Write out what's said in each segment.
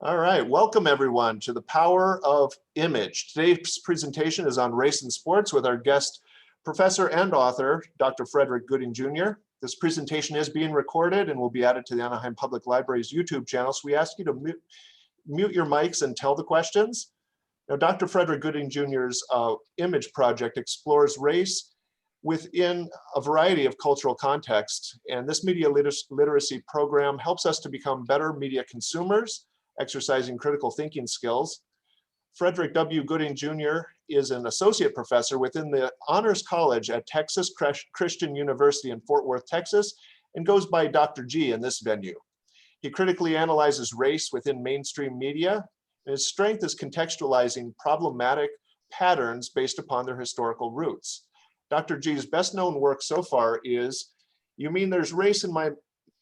All right, welcome everyone to the Power of Image. Today's presentation is on race and sports with our guest, professor and author, Dr. Frederick Gooding, Jr. This presentation is being recorded and will be added to the Anaheim Public Library's YouTube channel, so we ask you to mute your mics and tell the questions. Now, Dr. Frederick Gooding, Jr.'s image project explores race within a variety of cultural contexts, and this media literacy program helps us to become better media consumers, exercising critical thinking skills. Frederick W. Gooding Jr. is an associate professor within the Honors College at Texas Christian University in Fort Worth, Texas, and goes by Dr. G in this venue. He critically analyzes race within mainstream media, and his strength is contextualizing problematic patterns based upon their historical roots. Dr. G's best known work so far is You Mean There's Race in My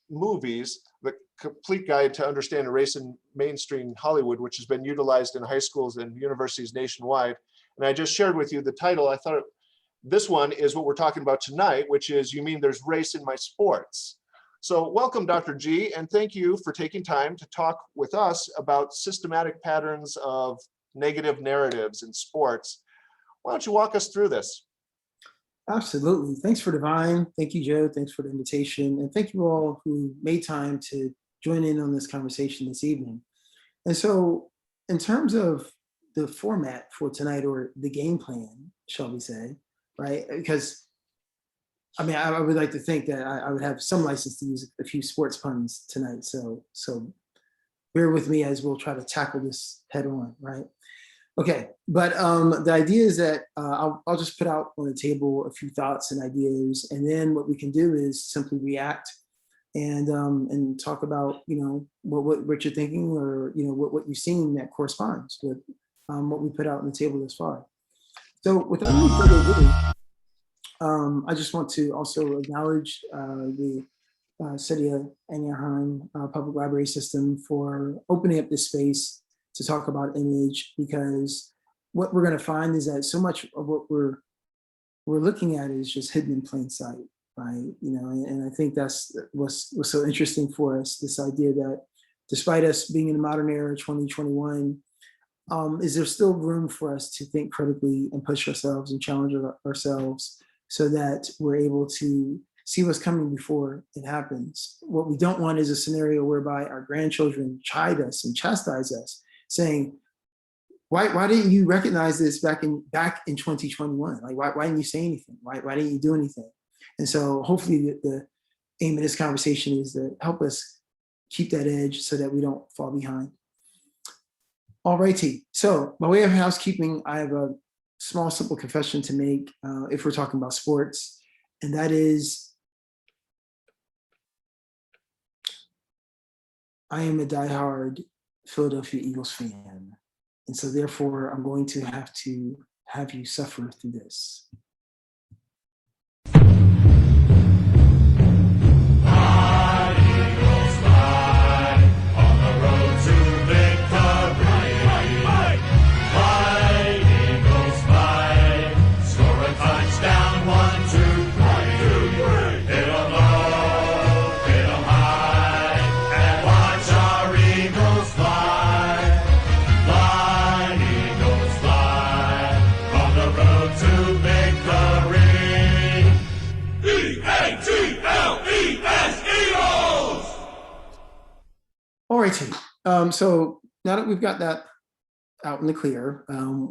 Movies? The Complete Guide to Understanding Race in Mainstream Hollywood, which has been utilized in high schools and universities nationwide. And I just shared with you the title. I thought this one is what we're talking about tonight, which is You Mean There's Race in My Sports? So welcome, Dr. G, and thank you for taking time to talk with us about systematic patterns of negative narratives in sports. Why don't you walk us through this? Absolutely. Thanks for Divine. Thank you, Joe. Thanks for the invitation. And thank you all who made time to join in on this conversation this evening. And so in terms of the format for tonight, or the game plan, shall we say, right? Because I mean, I would like to think that I would have some license to use a few sports puns tonight. So bear with me as we'll try to tackle this head on, right? Okay, but the idea is that I'll just put out on the table a few thoughts and ideas, and then what we can do is simply react and talk about, you know, what you're thinking, or, you know, what you've seen that corresponds with what we put out on the table thus far. So without any further ado, I just want to also acknowledge the City of Anaheim Public Library System for opening up this space to talk about image, because what we're going to find is that so much of what we're looking at is just hidden in plain sight, right? You know, and I think that's what's so interesting for us, this idea that despite us being in the modern era, 2021, is there still room for us to think critically and push ourselves and challenge ourselves so that we're able to see what's coming before it happens. What we don't want is a scenario whereby our grandchildren chide us and chastise us, saying, why didn't you recognize this back in 2021? Like, why didn't you say anything? Why didn't you do anything? And so hopefully the aim of this conversation is to help us keep that edge so that we don't fall behind. All righty, so by way of housekeeping, I have a small, simple confession to make if we're talking about sports, and that is, I am a diehard Philadelphia Eagles fan. And so therefore, I'm going to have you suffer through this. Alrighty, so now that we've got that out in the clear,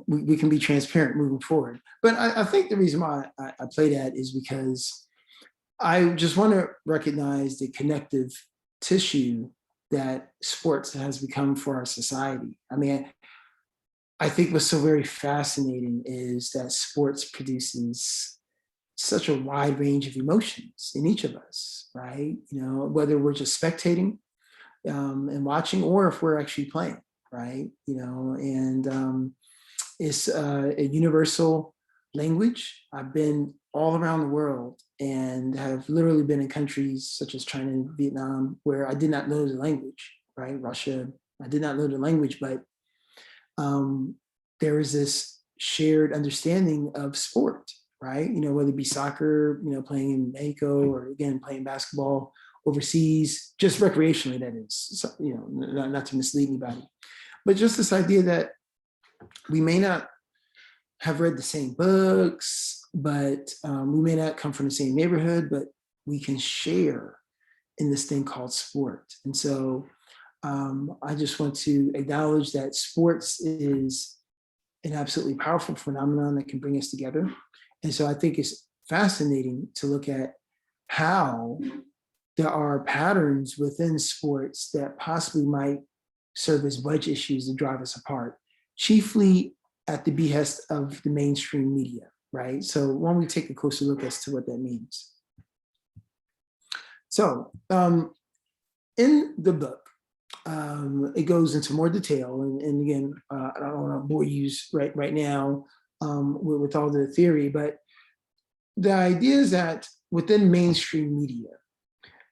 we can be transparent moving forward. But I think the reason why I play that is because I just want to recognize the connective tissue that sports has become for our society. I mean, I think what's so very fascinating is that sports produces such a wide range of emotions in each of us, right? You know, whether we're just spectating and watching, or if we're actually playing, right? You know, and it's a universal language. I've been all around the world and have literally been in countries such as China and Vietnam where I did not know the language, right? Russia, I did not know the language, but there is this shared understanding of sport, right? You know, whether it be soccer, you know, playing in Mexico, or again, playing basketball, overseas, just recreationally, that is, so, not to mislead anybody. But just this idea that we may not have read the same books, but we may not come from the same neighborhood, but we can share in this thing called sport. And so I just want to acknowledge that sports is an absolutely powerful phenomenon that can bring us together. And so I think it's fascinating to look at how there are patterns within sports that possibly might serve as wedge issues that drive us apart, chiefly at the behest of the mainstream media, right? So why don't we take a closer look as to what that means? So in the book, it goes into more detail, and again, I don't want to bore you right now with all the theory, but the idea is that within mainstream media,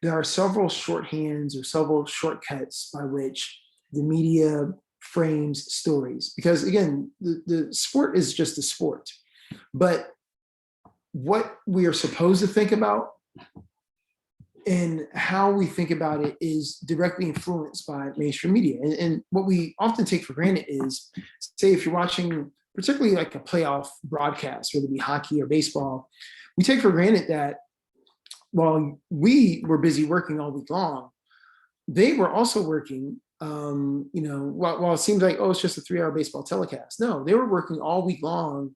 there are several shorthands or several shortcuts by which the media frames stories. Because again, the sport is just a sport, but what we are supposed to think about and how we think about it is directly influenced by mainstream media. And what we often take for granted is, say, if you're watching particularly like a playoff broadcast, whether it be hockey or baseball, we take for granted that while we were busy working all week long, they were also working, while it seems like, oh, it's just a 3-hour baseball telecast. No, they were working all week long,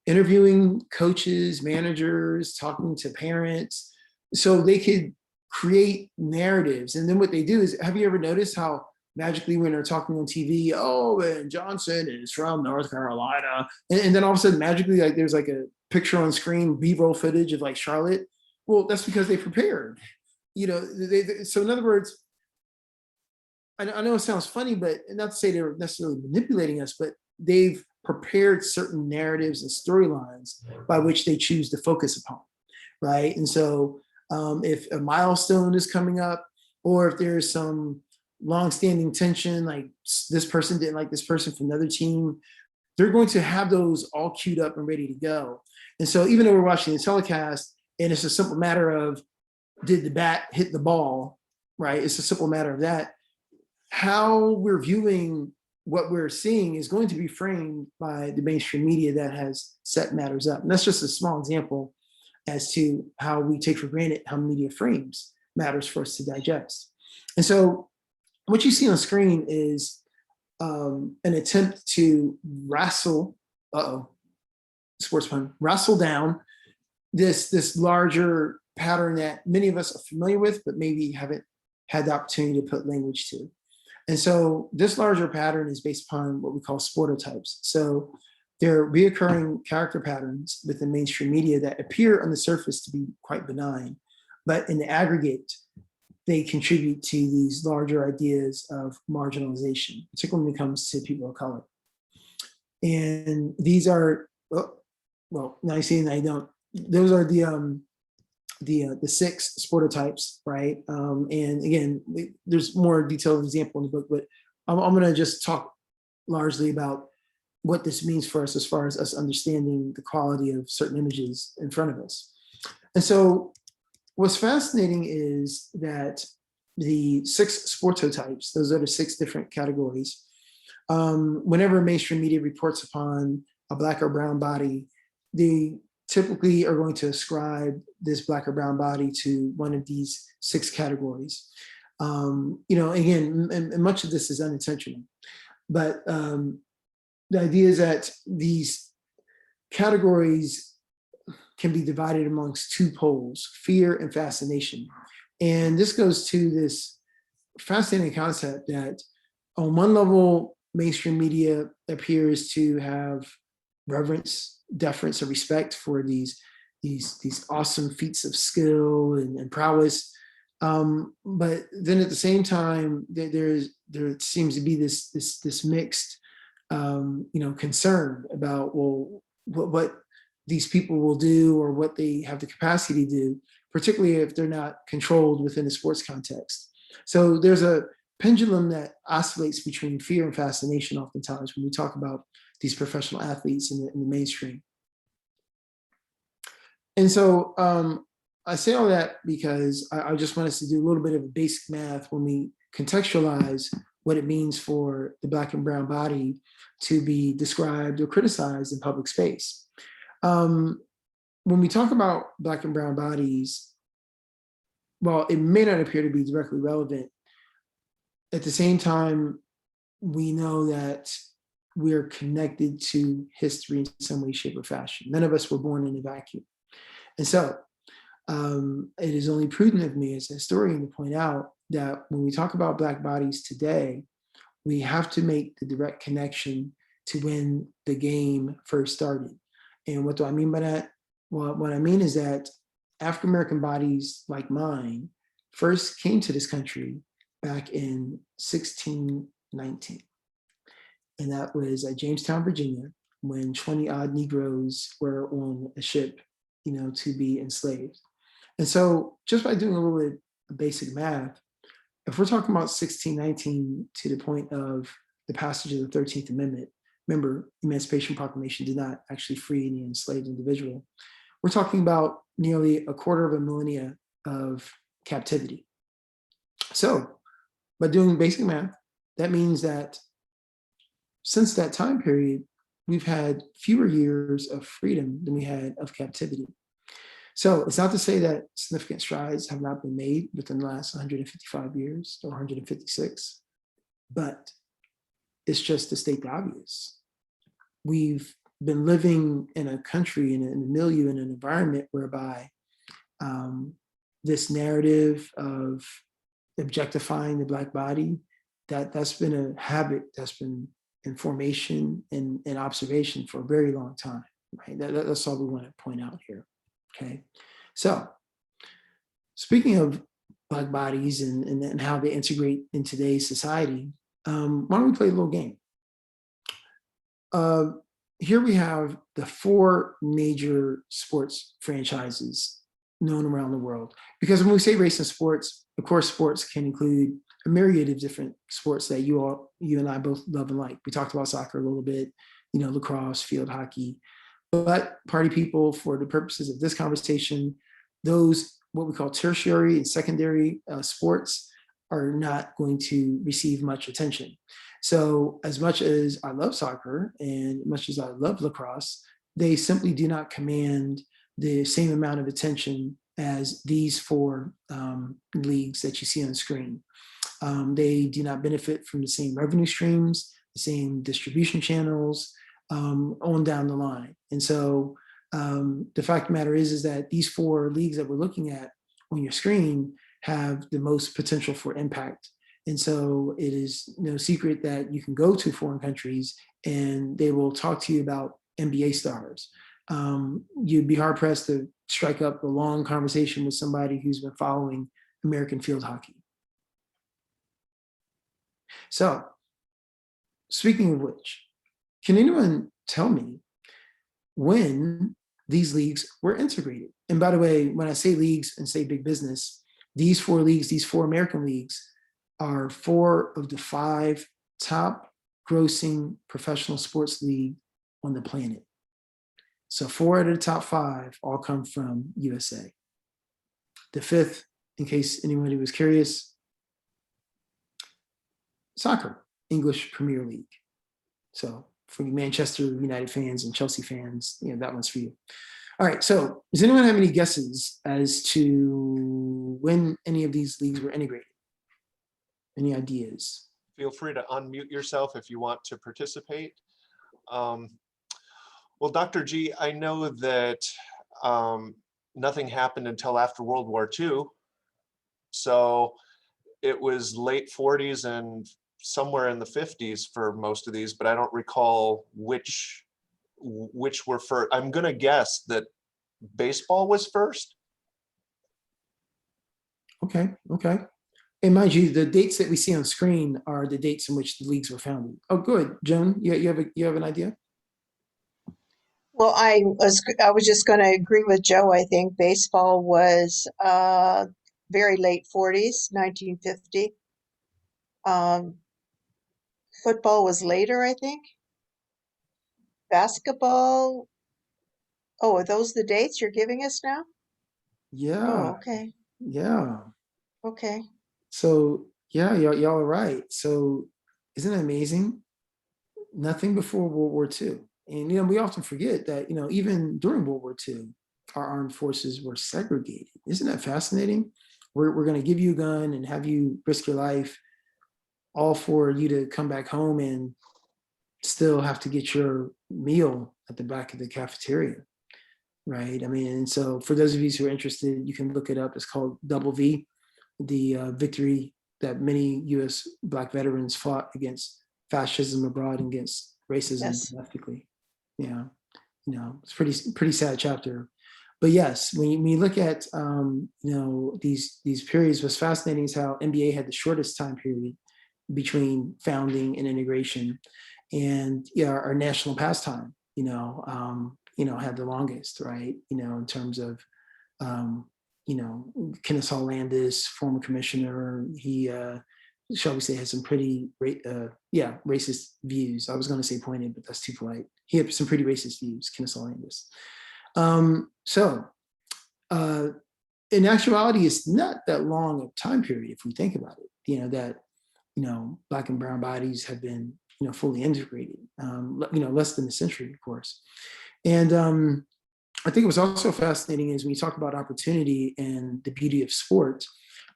interviewing coaches, managers, talking to parents, so they could create narratives. And then what they do is, have you ever noticed how magically when they're talking on TV, oh, and Johnson is from North Carolina, and then all of a sudden magically, like, there's like a picture on screen, B-roll footage of like Charlotte. Well, that's because they prepared. So in other words, I know it sounds funny, but not to say they're necessarily manipulating us, but they've prepared certain narratives and storylines by which they choose to focus upon, right? And so if a milestone is coming up, or if there's some longstanding tension, like this person didn't like this person from another team, they're going to have those all queued up and ready to go. And so even though we're watching the telecast and it's a simple matter of, did the bat hit the ball, right? It's a simple matter of that. How we're viewing what we're seeing is going to be framed by the mainstream media that has set matters up. And that's just a small example as to how we take for granted how media frames matters for us to digest. And so what you see on screen is an attempt to wrestle down this larger pattern that many of us are familiar with, but maybe haven't had the opportunity to put language to. And so this larger pattern is based upon what we call Sporto types. So they're reoccurring character patterns within mainstream media that appear on the surface to be quite benign, but in the aggregate, they contribute to these larger ideas of marginalization, particularly when it comes to people of color. And these are, well, now you see, and I don't, those are the Six Sporto Types, right? And again, there's more detailed example in the book, but I'm going to just talk largely about what this means for us as far as us understanding the quality of certain images in front of us. And so what's fascinating is that the Six Sporto Types, those are the 6 different categories. Whenever mainstream media reports upon a Black or brown body, they typically are going to ascribe this Black or brown body to one of these 6 categories. Again, and much of this is unintentional, but the idea is that these categories can be divided amongst 2 poles, fear and fascination. And this goes to this fascinating concept that on one level, mainstream media appears to have reverence, deference, or respect for these awesome feats of skill and prowess. But then at the same time, there seems to be this mixed concern about, well, what these people will do or what they have the capacity to do, particularly if they're not controlled within a sports context. So there's a pendulum that oscillates between fear and fascination oftentimes when we talk about these professional athletes in the mainstream. And so I say all that because I just want us to do a little bit of basic math when we contextualize what it means for the Black and brown body to be described or criticized in public space. When we talk about Black and brown bodies, well, it may not appear to be directly relevant. At the same time, we know that we're connected to history in some way, shape, or fashion. None of us were born in a vacuum. And so it is only prudent of me as a historian to point out that when we talk about Black bodies today, we have to make the direct connection to when the game first started. And what do I mean by that? Well, what I mean is that African American bodies like mine first came to this country back in 1619. And that was at Jamestown, Virginia, when 20 odd Negroes were on a ship, to be enslaved. And so just by doing a little bit of basic math, if we're talking about 1619 to the point of the passage of the 13th Amendment, remember, Emancipation Proclamation did not actually free any enslaved individual. We're talking about nearly a quarter of a millennia of captivity. So by doing basic math, that means that since that time period, we've had fewer years of freedom than we had of captivity. So it's not to say that significant strides have not been made within the last 155 years or 156, but it's just to state the obvious. We've been living in a country, in a milieu, in an environment whereby this narrative of objectifying the Black body, that's been a habit that's been in formation and observation for a very long time, right? That's all we want to point out here, okay? So speaking of Black bodies and how they integrate in today's society, why don't we play a little game? Here we have the 4 major sports franchises known around the world. Because when we say race and sports, of course, sports can include a myriad of different sports that you and I both love and like. We talked about soccer a little bit, lacrosse, field hockey. But party people, for the purposes of this conversation, those what we call tertiary and secondary sports are not going to receive much attention. So as much as I love soccer and much as I love lacrosse, they simply do not command the same amount of attention as these 4 leagues that you see on the screen. They do not benefit from the same revenue streams, the same distribution channels, on down the line. And so the fact of the matter is that these 4 leagues that we're looking at on your screen have the most potential for impact. And so it is no secret that you can go to foreign countries and they will talk to you about NBA stars. You'd be hard pressed to strike up a long conversation with somebody who's been following American field hockey. So speaking of which, can anyone tell me when these leagues were integrated? And by the way, when I say leagues and say big business, these 4 leagues, these 4 American leagues, are 4 of the 5 top grossing professional sports league on the planet. So 4 out of the top 5 all come from USA. The 5th, in case anybody was curious, soccer, English Premier League. So for you Manchester United fans and Chelsea fans, that one's for you. All right, so does anyone have any guesses as to when any of these leagues were integrated? Any ideas? Feel free to unmute yourself if you want to participate. Well, Dr. G, I know that nothing happened until after World War II. So it was late 40s and somewhere in the 50s for most of these, but I don't recall which were first. I'm going to guess that baseball was first. Okay. And mind you, the dates that we see on screen are the dates in which the leagues were founded. Oh, good. Joan, you have an idea? Well, I was just going to agree with Joe. I think baseball was very late 40s, 1950. Football was later, I think. Basketball. Oh, are those the dates you're giving us now? Yeah, Oh, okay. yeah. Okay. So yeah, y'all are right. So isn't it amazing? Nothing before World War II. And we often forget that, even during World War II, our armed forces were segregated. Isn't that fascinating? We're going to give you a gun and have you risk your life, all for you to come back home and still have to get your meal at the back of the cafeteria, right? I mean, and so for those of you who are interested, you can look it up. It's called Double V, the victory that many U.S. Black veterans fought against fascism abroad and against racism Yes. domestically. Yeah, it's pretty sad chapter. But yes, when you look at these periods, what's fascinating is how NBA had the shortest time period between founding and integration, and our national pastime, had the longest, right? In terms of Kennesaw Landis, former commissioner, he, shall we say, has some pretty, racist views. I was going to say pointed, but that's too polite. He had some pretty racist views, Kennesaw Landis. In actuality, it's not that long of time period if we think about it. That Black and brown bodies have been fully integrated. Less than a century, of course. And I think it was also fascinating is when you talk about opportunity and the beauty of sport.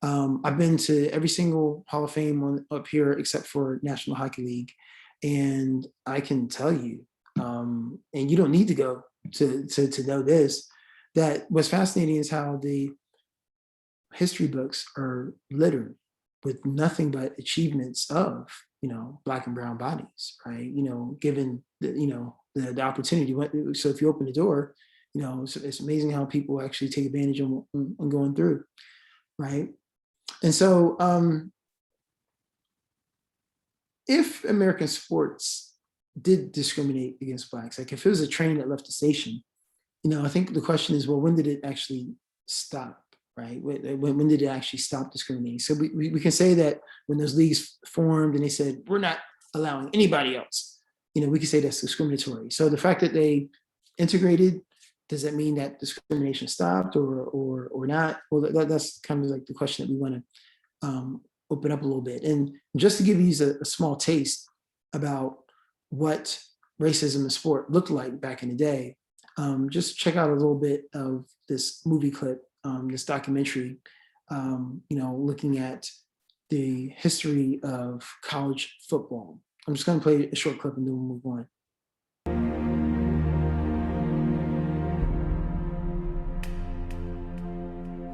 I've been to every single Hall of Fame up here except for National Hockey League, and I can tell you, and you don't need to go to know this, that what's fascinating is how the history books are littered with nothing but achievements of Black and brown bodies, right? Given the opportunity. So if you open the door, it's amazing how people actually take advantage of going through, right? And so if American sports did discriminate against Blacks, like if it was a train that left the station, I think the question is, well, when did it actually stop, right? When did it actually stop discriminating? So we can say that when those leagues formed and they said, we're not allowing anybody else, we can say that's discriminatory. So the fact that they integrated, does that mean that discrimination stopped or not? Well, that's kind of like the question that we want to open up a little bit. And just to give you a small taste about what racism in sport looked like back in the day, just check out a little bit of this movie clip, this documentary, looking at the history of college football. I'm just going to play a short clip and then we'll move on.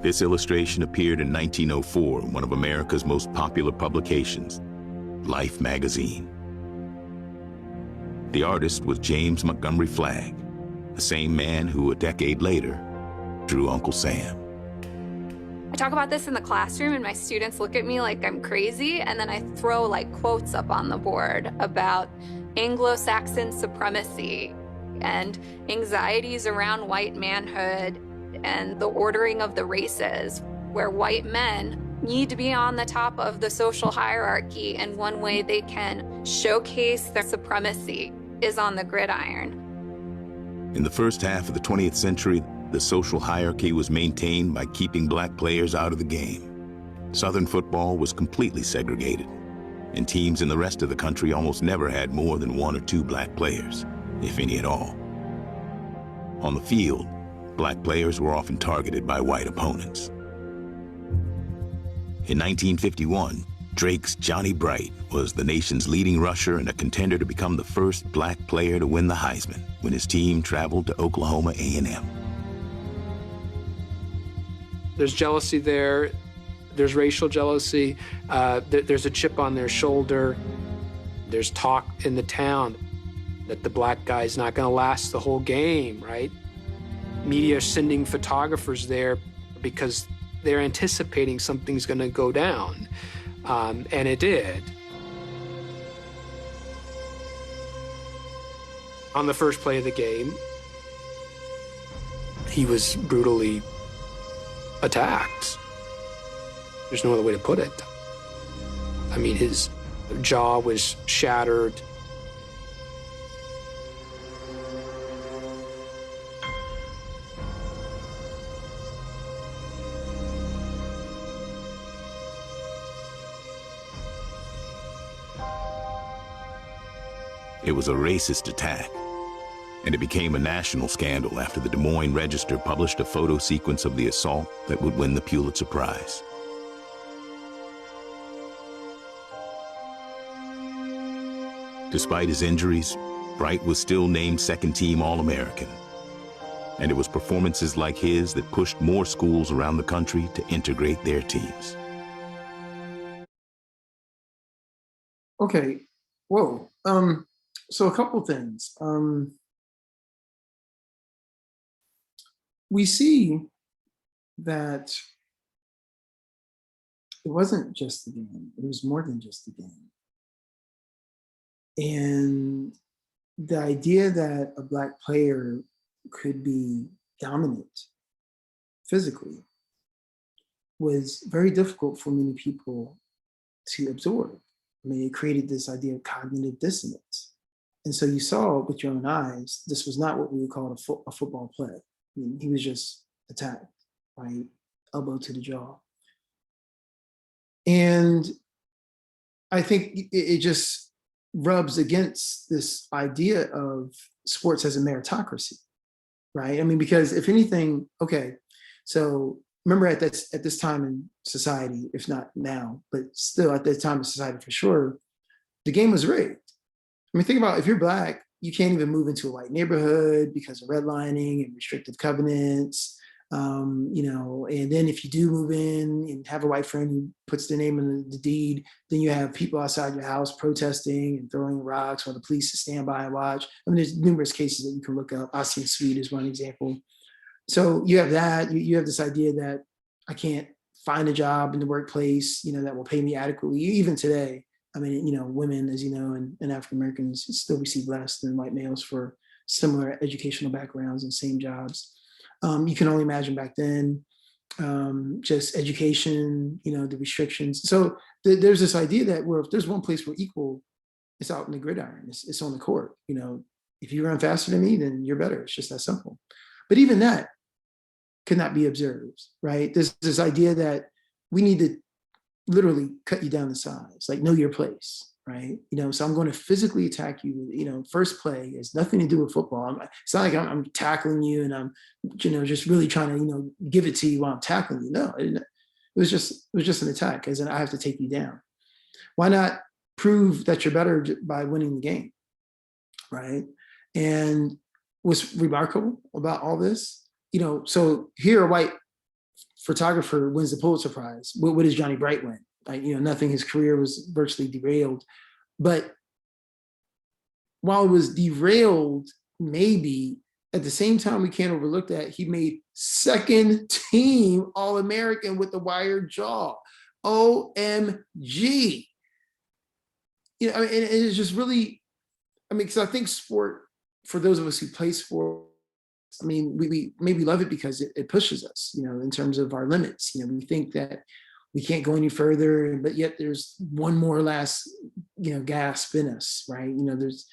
This illustration appeared in 1904 in one of America's most popular publications, Life magazine. The artist was James Montgomery Flagg, the same man who a decade later drew Uncle Sam. I talk about this in the classroom and my students look at me like I'm crazy, and then I throw like quotes up on the board about Anglo-Saxon supremacy and anxieties around white manhood and the ordering of the races, where white men need to be on the top of the social hierarchy, and one way they can showcase their supremacy is on the gridiron. In the first half of the 20th century, the social hierarchy was maintained by keeping Black players out of the game. Southern football was completely segregated, and teams in the rest of the country almost never had more than 1 or 2 Black players, if any at all. On the field, Black players were often targeted by white opponents. In 1951, Drake's Johnny Bright was the nation's leading rusher and a contender to become the first Black player to win the Heisman when his team traveled to Oklahoma A&M. There's jealousy there. There's racial jealousy. There's a chip on their shoulder. There's talk in the town that the Black guy's not going to last the whole game, right? Media sending photographers there because they're anticipating something's going to go down, and it did. On the first play of the game, he was brutally attacked. There's no other way to put it. I mean, his jaw was shattered. It was a racist attack, and it became a national scandal after the Des Moines Register published a photo sequence of the assault that would win the Pulitzer Prize. Despite his injuries, Bright was still named second-team All-American. And it was performances like his that pushed more schools around the country to integrate their teams. Okay, whoa. So a couple things. We see that it wasn't just the game, it was more than just the game. And the idea that a Black player could be dominant physically was very difficult for many people to absorb. I mean, it created this idea of cognitive dissonance. And so you saw with your own eyes, this was not what we would call a football play. I mean, he was just attacked, right? Elbow to the jaw. And I think it just rubs against this idea of sports as a meritocracy, right? I mean, because if anything, okay, so remember at this time in society, if not now, but still at this time in society for sure, the game was rigged. I mean, think about if you're Black, you can't even move into a white neighborhood because of redlining and restrictive covenants. And then if you do move in and have a white friend who puts their name in the deed, then you have people outside your house protesting and throwing rocks while the police stand by and watch. I mean, there's numerous cases that you can look up. Ossian Sweet is one example. So you have that. You have this idea that I can't find a job in the workplace, that will pay me adequately. Even today, I mean, women, as you know, and African Americans still receive less than white males for similar educational backgrounds and same jobs. You can only imagine back then, just education, the restrictions. So there's this idea that if there's one place we're equal, it's out in the gridiron, it's on the court. If you run faster than me, then you're better. It's just that simple. But even that could not be observed, right? There's this idea that we need to literally cut you down to size, like know your place, right? So I'm going to physically attack you. First play has nothing to do with football. It's not like I'm tackling you and I'm, just really trying to, give it to you while I'm tackling you. No, it was just an attack, as in I have to take you down. Why not prove that you're better by winning the game, right? And what's remarkable about all this, so here a white photographer wins the Pulitzer Prize. What does Johnny Bright win? Nothing. His career was virtually derailed. But while it was derailed, maybe at the same time, we can't overlook that he made second team All-American with the wired jaw. OMG. And it's just really, because I think sport, for those of us who play sport, we maybe love it because it pushes us, in terms of our limits. We think that we can't go any further, but yet there's one more last, gasp in us, right? There's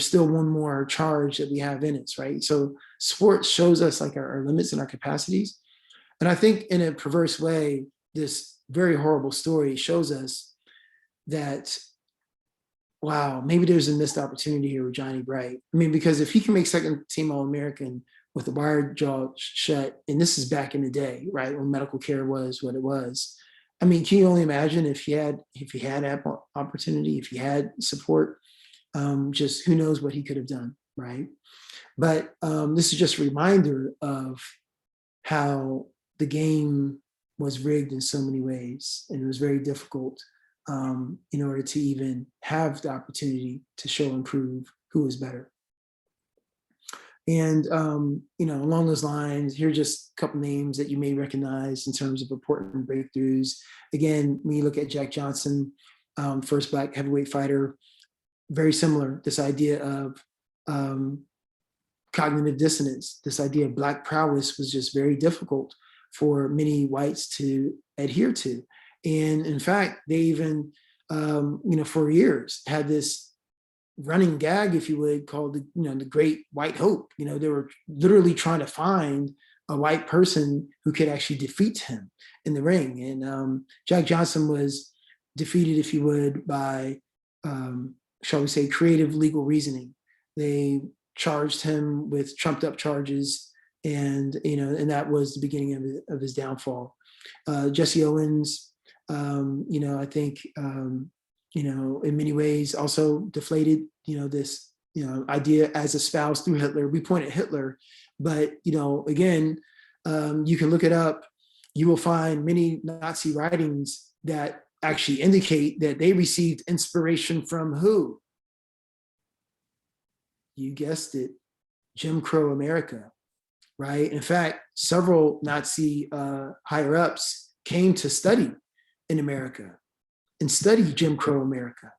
still one more charge that we have in us, right? So sport shows us like our limits and our capacities. And I think in a perverse way, this very horrible story shows us that, wow, maybe there's a missed opportunity here with Johnny Bright. Because if he can make second team All-American with the wired jaw shut, and this is back in the day, right, when medical care was what it was. Can you only imagine if he had that opportunity, if he had support, just who knows what he could have done, right? But this is just a reminder of how the game was rigged in so many ways, and it was very difficult in order to even have the opportunity to show and prove who is better. And, along those lines, here are just a couple names that you may recognize in terms of important breakthroughs. Again, when you look at Jack Johnson, first Black heavyweight fighter, very similar, this idea of cognitive dissonance, this idea of Black prowess was just very difficult for many whites to adhere to. And in fact, they even, for years had this running gag, if you would, called the Great White Hope. They were literally trying to find a white person who could actually defeat him in the ring. And Jack Johnson was defeated, if you would, by shall we say, creative legal reasoning. They charged him with trumped up charges, and that was the beginning of his downfall. Jesse Owens, I think, in many ways also deflated, this, idea as espoused through Hitler. We point at Hitler, but, again, you can look it up. You will find many Nazi writings that actually indicate that they received inspiration from who? You guessed it, Jim Crow America, right? In fact, several Nazi higher ups came to study in America and study Jim Crow America.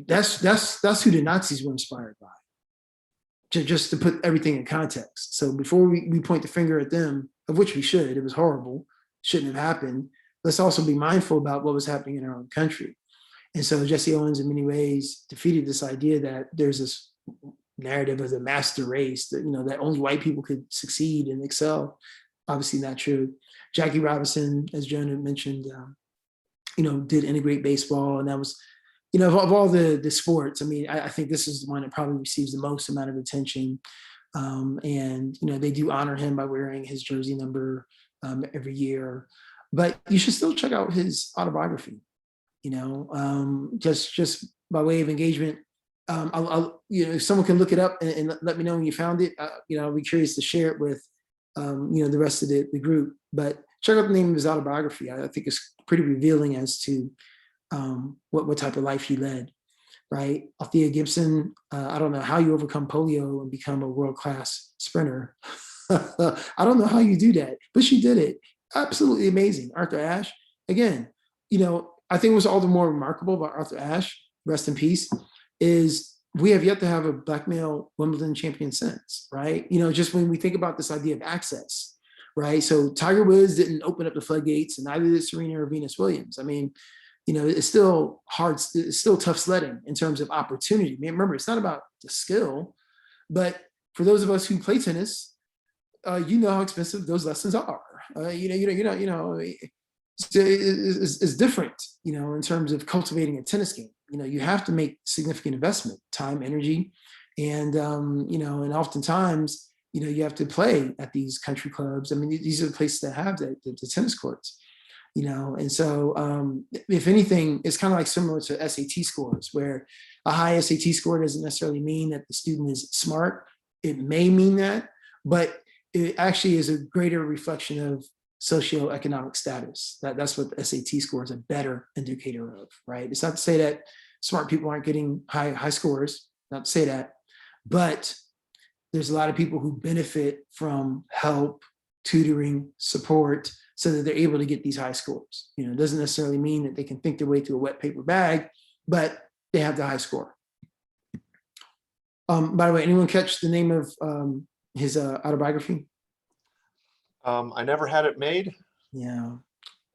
That's who the Nazis were inspired by. Just to put everything in context. So before we point the finger at them, of which we should, it was horrible, shouldn't have happened. Let's also be mindful about what was happening in our own country. And so Jesse Owens, in many ways, defeated this idea that there's this narrative of the master race, that, that only white people could succeed and excel. Obviously not true. Jackie Robinson, as Jonah mentioned, did integrate baseball. And that was, of all the sports, I think this is the one that probably receives the most amount of attention. And they do honor him by wearing his jersey number every year. But you should still check out his autobiography, just by way of engagement. If someone can look it up and let me know when you found it, I'll be curious to share it with, the rest of the group. But check out the name of his autobiography. I think it's pretty revealing as to what type of life he led, right? Althea Gibson, I don't know how you overcome polio and become a world-class sprinter. I don't know how you do that, but she did it. Absolutely amazing. Arthur Ashe, again, I think what's all the more remarkable about Arthur Ashe, rest in peace, is we have yet to have a Black male Wimbledon champion since, right? Just when we think about this idea of access, right? So Tiger Woods didn't open up the floodgates, and neither did Serena or Venus Williams. It's still hard, it's still tough sledding in terms of opportunity. Remember, it's not about the skill, but for those of us who play tennis, how expensive those lessons are. It's different, in terms of cultivating a tennis game. You have to make significant investment, time, energy, and and oftentimes, you have to play at these country clubs. These are the places that have the tennis courts. And so if anything, it's kind of like similar to SAT scores, where a high SAT score doesn't necessarily mean that the student is smart. It may mean that, but it actually is a greater reflection of socioeconomic status. That's what the SAT score is a better indicator of, right? It's not to say that smart people aren't getting high scores, not to say that, but there's a lot of people who benefit from help, tutoring, support, so that they're able to get these high scores. It doesn't necessarily mean that they can think their way through a wet paper bag, but they have the high score. By the way, anyone catch the name of his autobiography? I Never Had It Made. Yeah.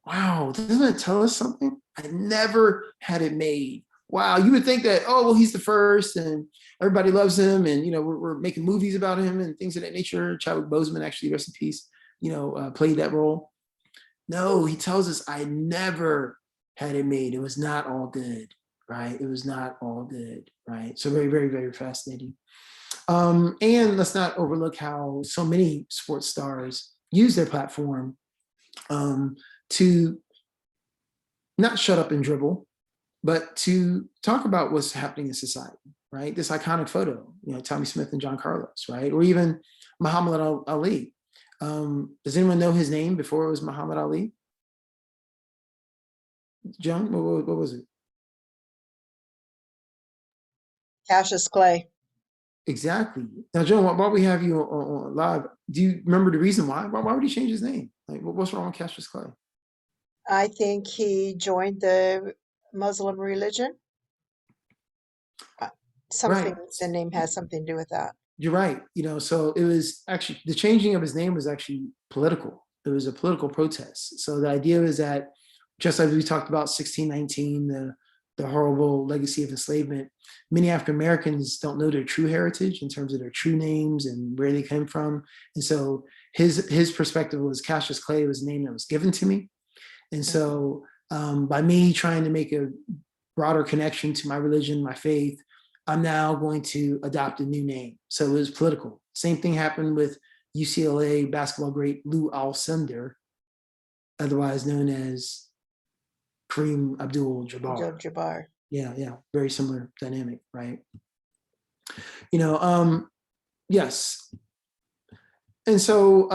Wow, doesn't that tell us something? I never had it made. Wow, you would think that, he's the first and everybody loves him, and we're making movies about him and things of that nature. Chadwick Boseman, actually, rest in peace, played that role. No, he tells us, I never had it made. It was not all good, right? It was not all good, right? So very, very, very fascinating. And let's not overlook how so many sports stars use their platform to not shut up and dribble, but to talk about what's happening in society, right? This iconic photo, Tommy Smith and John Carlos, right? Or even Muhammad Ali. Does anyone know his name before it was Muhammad Ali? John, what was it? Cassius Clay. Exactly. Now, Joan, while we have you on live, do you remember the reason why? Why would he change his name? Like, what's wrong with Cassius Clay? I think he joined the Muslim religion. Something, Right. the name has something to do with that. You're right. So it was actually, the changing of his name was actually political. It was a political protest. So the idea is that, just like we talked about 1619, the horrible legacy of enslavement, many African Americans don't know their true heritage in terms of their true names and where they came from. And so his perspective was Cassius Clay was a name that was given to me. And so by me trying to make a broader connection to my religion, my faith, I'm now going to adopt a new name. So it was political. Same thing happened with UCLA basketball great Lou Alcindor, otherwise known as Kareem Abdul-Jabbar. Abdul-Jabbar. Yeah, very similar dynamic, right? Yes. And so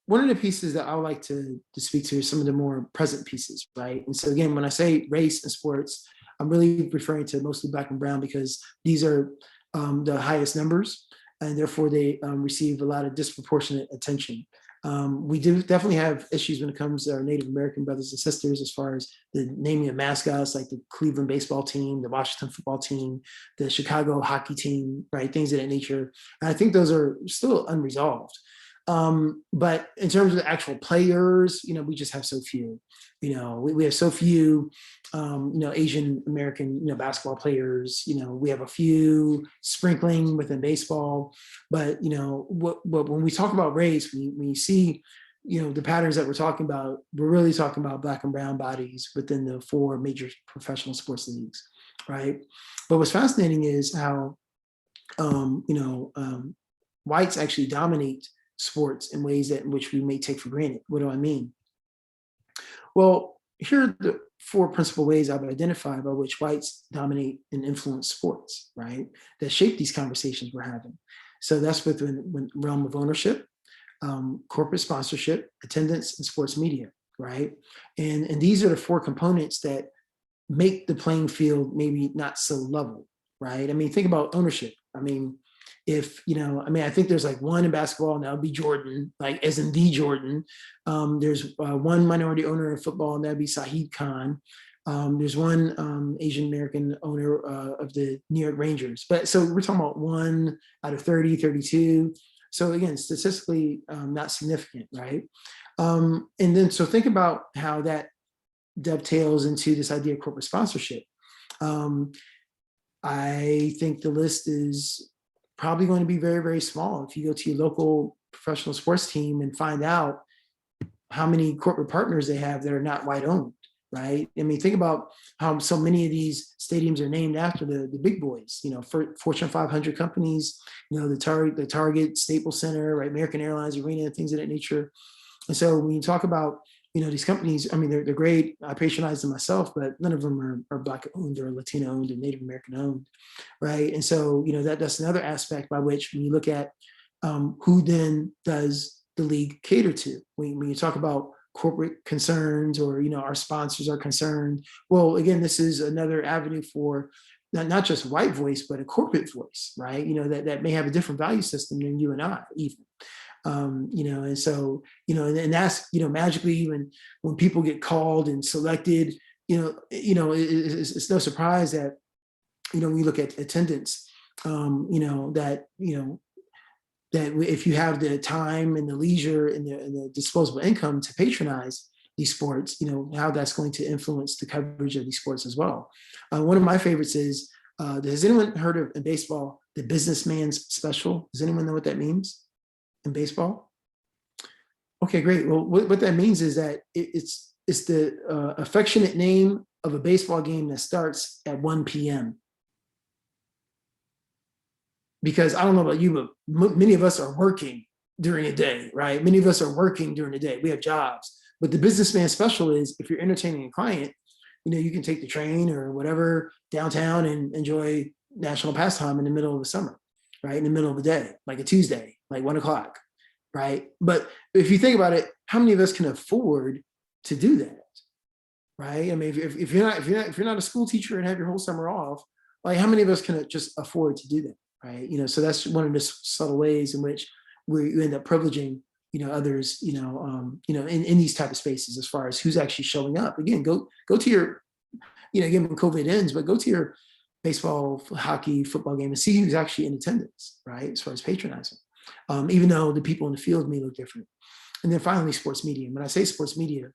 one of the pieces that I would like to speak to is some of the more present pieces, right? And so again, when I say race in sports, I'm really referring to mostly Black and brown because these are the highest numbers, and therefore they receive a lot of disproportionate attention. We do definitely have issues when it comes to our Native American brothers and sisters, as far as the naming of mascots, like the Cleveland baseball team, the Washington football team, the Chicago hockey team, right? Things of that nature. And I think those are still unresolved. But in terms of the actual players, we just have so few. We have so few, Asian American, basketball players. We have a few sprinkling within baseball, but when we talk about race, when you see, the patterns that we're talking about, we're really talking about Black and brown bodies within the 4 major professional sports leagues, right? But what's fascinating is how, whites actually dominate sports in ways in which we may take for granted. What do I mean? Well, here are the 4 principal ways I would identify by which whites dominate and influence sports, right? That shape these conversations we're having. So that's within the realm of ownership, corporate sponsorship, attendance, and sports media, right? And these are the 4 components that make the playing field maybe not so level, right? Think about ownership. I think there's like one in basketball, and that would be Jordan, like as in the Jordan. There's one minority owner in football, and that'd be Saheed Khan. There's one Asian American owner of the New York Rangers. But so we're talking about 1 out of 30, 32. So again, statistically not significant, right? And then so think about how that dovetails into this idea of corporate sponsorship. I think the list is probably going to be very, very small. If you go to your local professional sports team and find out how many corporate partners they have that are not white owned, right? Think about how so many of these stadiums are named after the big boys, Fortune 500 companies, the Target, Staples Center, right? American Airlines Arena, things of that nature. And so when you talk about, these companies, they're great. I patronize them myself, but none of them are Black owned or Latino owned and Native American owned, right? And so, that's another aspect by which when you look at who then does the league cater to, when you talk about corporate concerns or, our sponsors are concerned. Well, again, this is another avenue for not just white voice, but a corporate voice, right? That may have a different value system than you and I even. And so, and that's, magically, even when people get called and selected, it's no surprise that, when you look at attendance, that if you have the time and the leisure and the disposable income to patronize these sports, how that's going to influence the coverage of these sports as well. One of my favorites is, has anyone heard of in baseball, the businessman's special? Does anyone know what that means? In baseball? Okay, great. Well, what that means is that it's the affectionate name of a baseball game that starts at 1 p.m. Because I don't know about you, but many of us are working during the day, right? Many of us are working during the day. We have jobs. But the businessman special is if you're entertaining a client, you can take the train or whatever downtown and enjoy national pastime in the middle of the summer, right? In the middle of the day, like a Tuesday, like 1 o'clock, right? But if you think about it, how many of us can afford to do that, right? If you're not a school teacher and have your whole summer off, like how many of us can just afford to do that, right? So that's one of the subtle ways in which we end up privileging, others, in these type of spaces as far as who's actually showing up. Again, go to your, again, when COVID ends, but go to your baseball, hockey, football game and see who's actually in attendance, right? As far as patronizing, even though the people in the field may look different. And then finally, sports media. When I say sports media,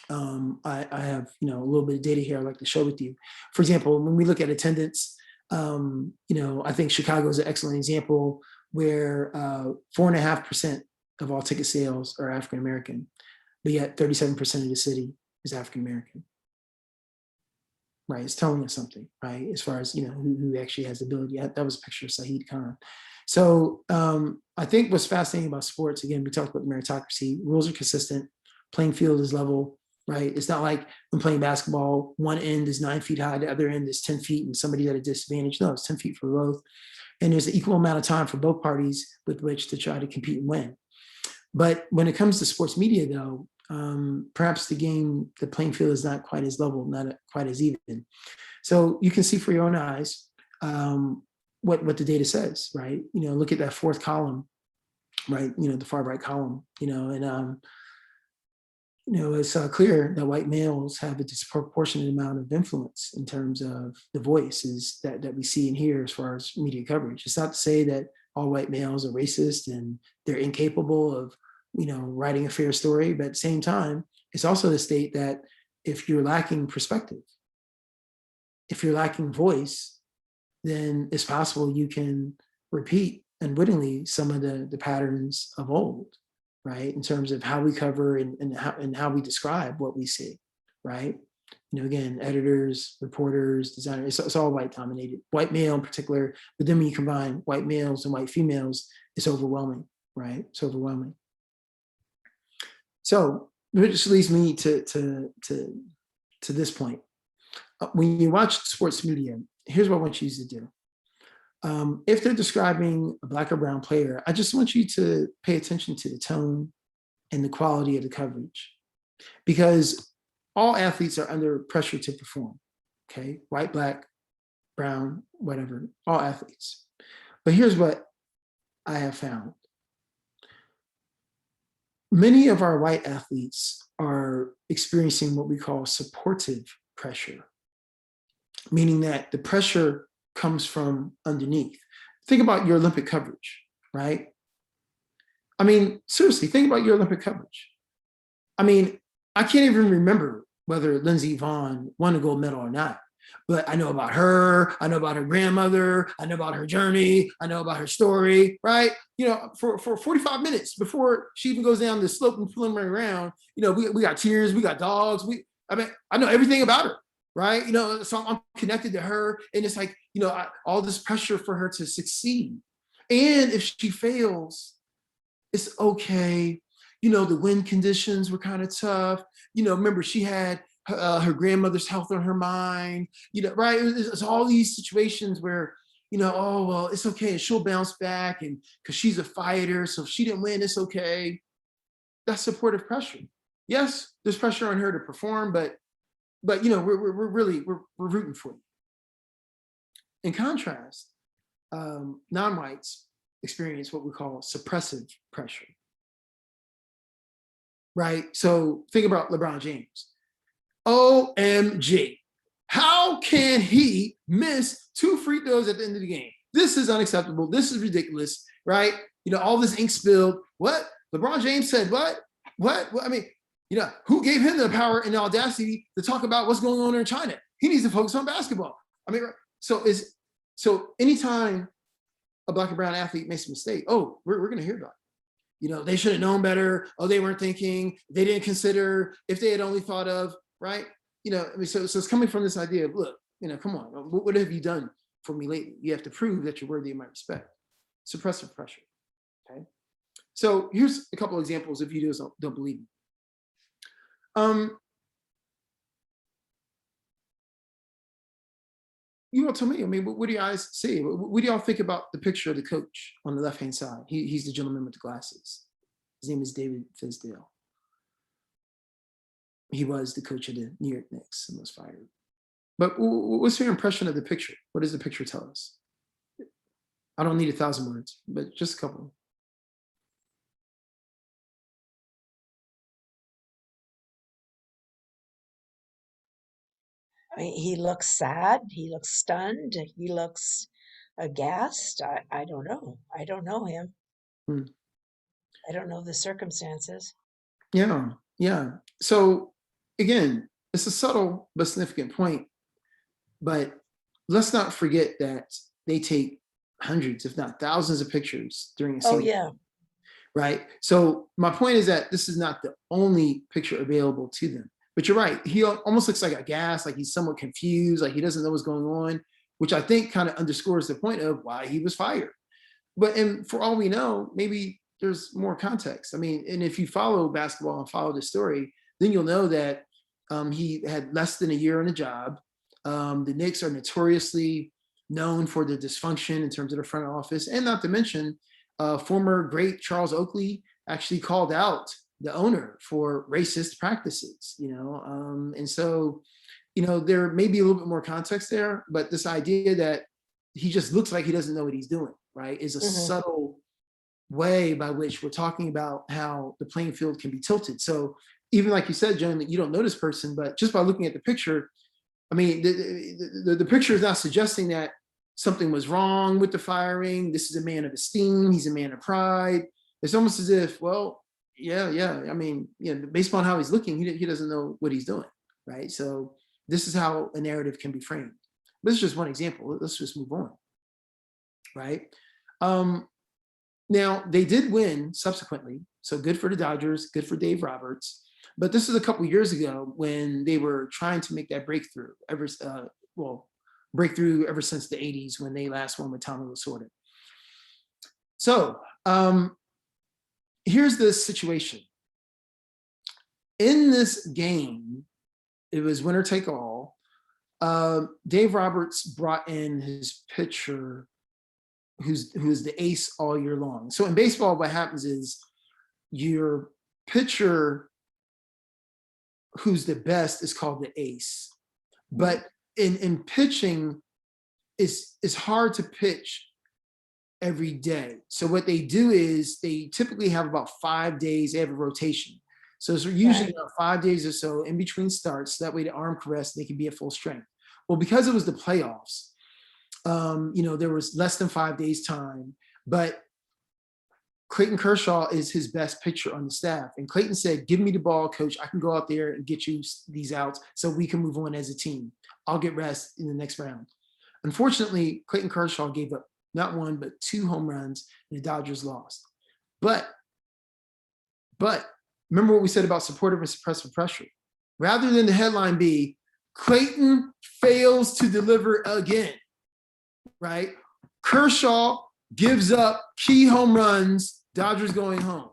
I have, a little bit of data here I'd like to share with you. For example, when we look at attendance, I think Chicago is an excellent example where 4.5% of all ticket sales are African-American, but yet 37% of the city is African-American. right? It's telling us something, right? As far as, who actually has the ability. That was a picture of Saeed Khan. So I think what's fascinating about sports, again, we talked about meritocracy, rules are consistent, playing field is level, right? It's not like when playing basketball, one end is 9 feet high, the other end is 10 feet, and somebody's at a disadvantage. No, it's 10 feet for both. And there's an equal amount of time for both parties with which to try to compete and win. But when it comes to sports media, though, perhaps the playing field is not quite as level, not quite as even. So you can see for your own eyes what the data says, right? Look at that fourth column, right? The far right column, and it's clear that white males have a disproportionate amount of influence in terms of the voices that we see and hear as far as media coverage. It's not to say that all white males are racist and they're incapable of, writing a fair story, but at the same time, it's also to state that if you're lacking perspective, if you're lacking voice, then it's possible you can repeat unwittingly some of the patterns of old, right? In terms of how we cover and how we describe what we see, right? Again, editors, reporters, designers, it's all white dominated, white male in particular, but then when you combine white males and white females, it's overwhelming, right? It's overwhelming. So which leads me to this point. When you watch sports media, here's what I want you to do. If they're describing a Black or brown player, I just want you to pay attention to the tone and the quality of the coverage, because all athletes are under pressure to perform, okay? White, Black, brown, whatever, all athletes. But here's what I have found. Many of our white athletes are experiencing what we call supportive pressure, meaning that the pressure comes from underneath. Think about your Olympic coverage, right? I mean, seriously, think about your Olympic coverage. I mean, I can't even remember whether Lindsey Vonn won a gold medal or not, but I know about her, I know about her grandmother, I know about her journey, I know about her story, right? For 45 minutes before she even goes down the slope and preliminary round, we got tears, we got dogs, I know everything about her, right? So I'm connected to her, and it's like, all this pressure for her to succeed. And if she fails, it's okay. The wind conditions were kind of tough. Remember, she had her grandmother's health on her mind, right? It's all these situations where, oh, well, it's okay. And she'll bounce back, and because she's a fighter. So if she didn't win, it's okay. That's supportive pressure. Yes, there's pressure on her to perform, but we're rooting for you. In contrast, non-whites experience what we call suppressive pressure, right? So think about LeBron James. OMG, how can he miss 2 free throws at the end of the game? This is unacceptable. This is ridiculous, right? All this ink spilled. What? LeBron James said what? What? I mean, who gave him the power and the audacity to talk about what's going on in China? He needs to focus on basketball. I mean, so anytime a Black and brown athlete makes a mistake, oh, we're going to hear about it. They should have known better. Oh, they weren't thinking. They didn't consider. If they had only thought of, right? So it's coming from this idea of, look, come on, what have you done for me lately? You have to prove that you're worthy of my respect. Suppressive pressure. Okay. So here's a couple examples if you don't believe me. You all tell me. I mean, what do you guys see? What do y'all think about the picture of the coach on the left-hand side? He's the gentleman with the glasses. His name is David Fizdale. He was the coach of the New York Knicks and was fired. But what's your impression of the picture? What does the picture tell us? I don't need 1,000 words, but just a couple. I mean, he looks sad. He looks stunned. He looks aghast. I don't know. I don't know him. I don't know the circumstances. Yeah. So again, it's a subtle but significant point. But let's not forget that they take hundreds, if not thousands, of pictures during a season. Oh, yeah. Right. So my point is that this is not the only picture available to them. But you're right. He almost looks like a gas, like he's somewhat confused, like he doesn't know what's going on, which I think kind of underscores the point of why he was fired. But and for all we know, maybe there's more context. I mean, and if you follow basketball and follow the story, then you'll know that he had less than a year on the job. The Knicks are notoriously known for the dysfunction in terms of the front office, and not to mention, former great Charles Oakley actually called out the owner for racist practices, and so, there may be a little bit more context there, but this idea that he just looks like he doesn't know what he's doing, right, is a subtle way by which we're talking about how the playing field can be tilted. So even like you said, Joan, that you don't know this person, but just by looking at the picture, I mean, the picture is not suggesting that something was wrong with the firing. This is a man of esteem. He's a man of pride. It's almost as if, well, yeah. I mean, based on how he's looking, he doesn't know what he's doing, right? So this is how a narrative can be framed. This is just one example. Let's just move on, right? Now, they did win subsequently, so good for the Dodgers, good for Dave Roberts. But this is a couple years ago when they were trying to make that breakthrough. Breakthrough ever since the 80s when they last won with Tommy Lasorda. So here's the situation. In this game, it was winner take all. Dave Roberts brought in his pitcher who's the ace all year long. So in baseball, what happens is your pitcher who's the best is called the ace. But in pitching, it's hard to pitch every day. So what they do is they typically have about 5 days, they have a rotation. So it's usually about 5 days or so in between starts. That way the arm can rest, they can be at full strength. Well, because it was the playoffs, there was less than 5 days time, but Clayton Kershaw is his best pitcher on the staff. And Clayton said, give me the ball, coach. I can go out there and get you these outs so we can move on as a team. I'll get rest in the next round. Unfortunately, Clayton Kershaw gave up not one, but 2 home runs, and the Dodgers lost. But remember what we said about supportive and suppressive pressure. Rather than the headline be, Clayton fails to deliver again, right? Kershaw gives up key home runs, Dodgers going home.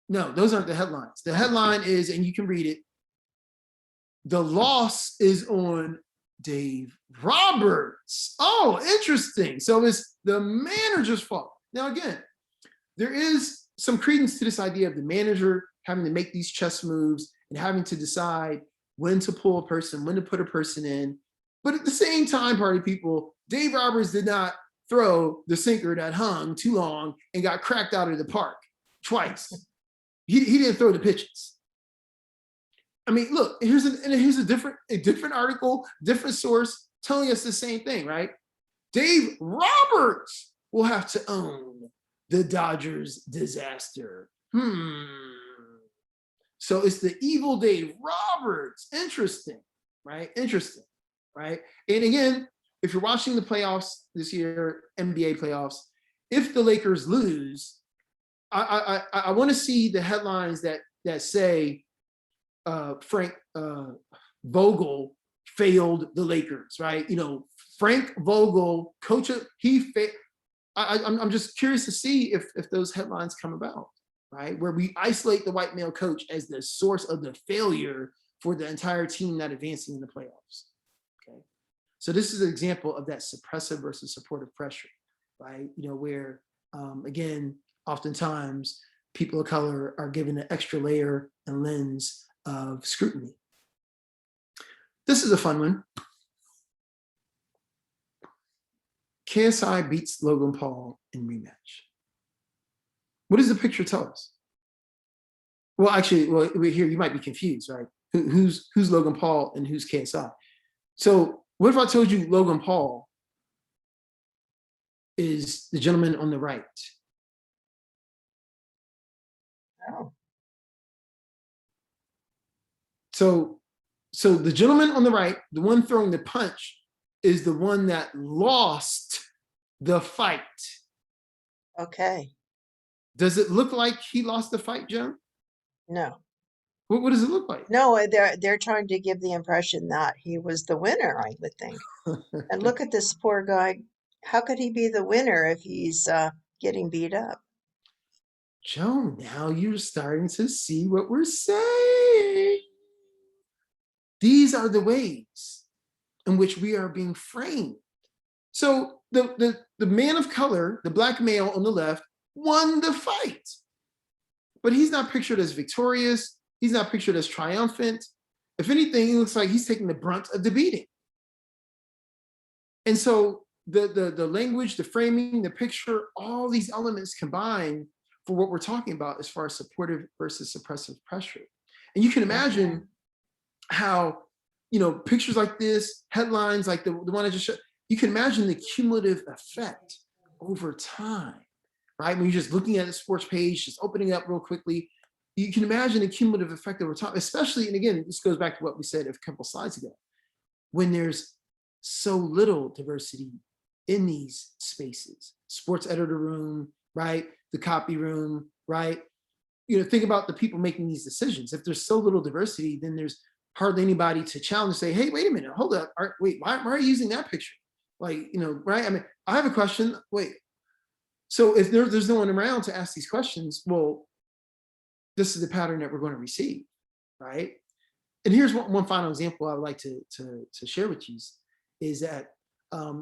No, those aren't the headlines. The headline is, and you can read it, the loss is on Dave Roberts. Oh, interesting. So it's the manager's fault. Now, again, there is some credence to this idea of the manager having to make these chess moves and having to decide when to pull a person, when to put a person in. But at the same time, party people, Dave Roberts did not throw the sinker that hung too long and got cracked out of the park twice. He didn't throw the pitches. I mean, look, here's a different article, different source telling us the same thing, right? Dave Roberts will have to own the Dodgers disaster. So it's the evil Dave Roberts. Interesting, right? Interesting, right? And again, if you're watching the playoffs this year, NBA playoffs, if the Lakers lose, I want to see the headlines that say Frank Vogel failed the Lakers, right? Frank Vogel, coach of, I'm just curious to see if those headlines come about, right? Where we isolate the white male coach as the source of the failure for the entire team not advancing in the playoffs. Okay, so this is an example of that suppressive versus supportive pressure, right? Where again, oftentimes people of color are given an extra layer and lens of scrutiny. This is a fun one. KSI beats Logan Paul in rematch. What does the picture tell us? Well, actually, here you might be confused, right? Who's Logan Paul and who's KSI? So what if I told you Logan Paul is the gentleman on the right? Oh. So the gentleman on the right, the one throwing the punch, is the one that lost the fight. Okay. Does it look like he lost the fight, Joan? No. What does it look like? No, they're trying to give the impression that he was the winner, I would think. And look at this poor guy. How could he be the winner if he's getting beat up? Joe, now you're starting to see what we're saying. These are the ways in which we are being framed. So the man of color, the black male on the left, won the fight. But he's not pictured as victorious. He's not pictured as triumphant. If anything, he looks like he's taking the brunt of the beating. And so the language, the framing, the picture, all these elements combine for what we're talking about as far as supportive versus suppressive pressure. And you can imagine how, pictures like this, headlines like the one I just showed, you can imagine the cumulative effect over time, right? When you're just looking at a sports page, just opening it up real quickly, you can imagine the cumulative effect over time, especially, and again, this goes back to what we said a couple slides ago, when there's so little diversity in these spaces, sports editor room, right? The copy room, right? Think about the people making these decisions. If there's so little diversity, then there's hardly anybody to challenge, say, hey, wait a minute, hold up. Wait, why are you using that picture? Right? I mean, I have a question. Wait. So if there's no one around to ask these questions, well, this is the pattern that we're going to receive, right? And here's one final example I would like to share with you is that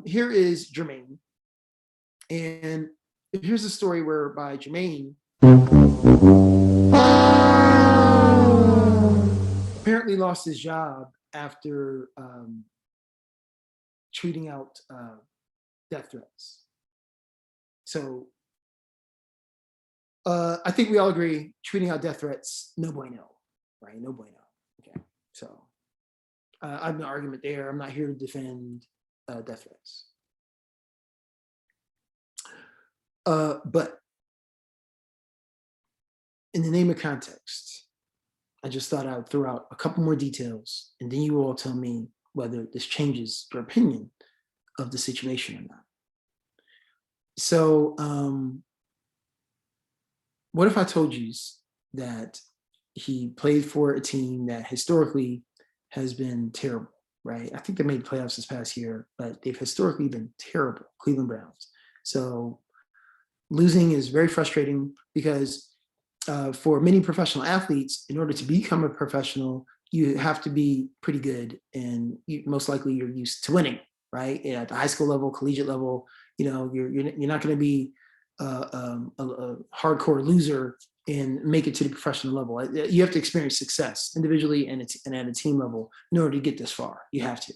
here is Jermaine. And here's a story whereby Jermaine apparently lost his job after tweeting out death threats. So I think we all agree, tweeting out death threats, no bueno, right? No bueno. Okay, so I have no argument there. I'm not here to defend death threats. But in the name of context, I just thought I would throw out a couple more details, and then you all tell me whether this changes your opinion of the situation or not. So what if I told you that he played for a team that historically has been terrible, right? I think they made playoffs this past year, but they've historically been terrible, Cleveland Browns. So losing is very frustrating because for many professional athletes, in order to become a professional, you have to be pretty good, and most likely you're used to winning, right? At the high school level, collegiate level, you're not going to be a hardcore loser and make it to the professional level. You have to experience success individually and at a team level in order to get this far. You have to.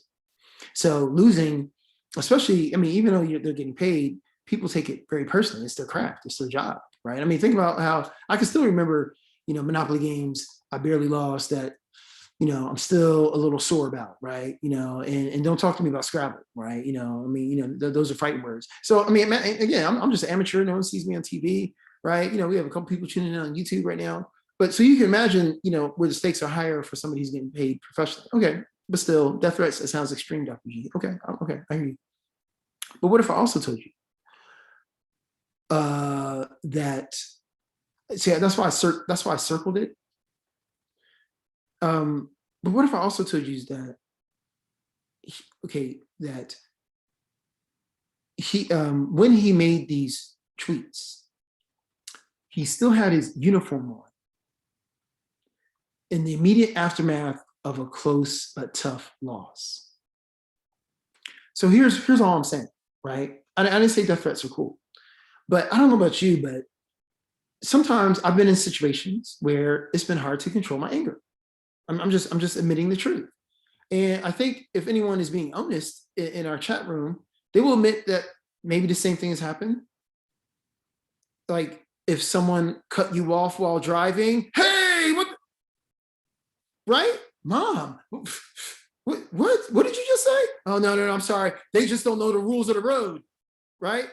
So losing, especially, I mean, even though they're getting paid, people take it very personally. It's their craft, it's their job, right? I mean, think about how I can still remember, Monopoly games I barely lost that, I'm still a little sore about, right? And don't talk to me about Scrabble, right? Those are fighting words. So, I mean, again, I'm just an amateur. No one sees me on TV, right? We have a couple people tuning in on YouTube right now. But so you can imagine, where the stakes are higher for somebody who's getting paid professionally. Okay, but still, death threats, that sounds extreme, Dr. G. Okay, I hear you. But what if I also told you that, see, that's why I circled it. But what if I also told you that, that he, when he made these tweets, he still had his uniform on in the immediate aftermath of a close but tough loss. So here's all I'm saying, right? I didn't say death threats are cool, but I don't know about you, but sometimes I've been in situations where it's been hard to control my anger. I'm just admitting the truth. And I think if anyone is being honest in our chat room, they will admit that maybe the same thing has happened. Like if someone cut you off while driving, hey, what? Right? Mom, what did you just say? Oh, no, I'm sorry. They just don't know the rules of the road, right?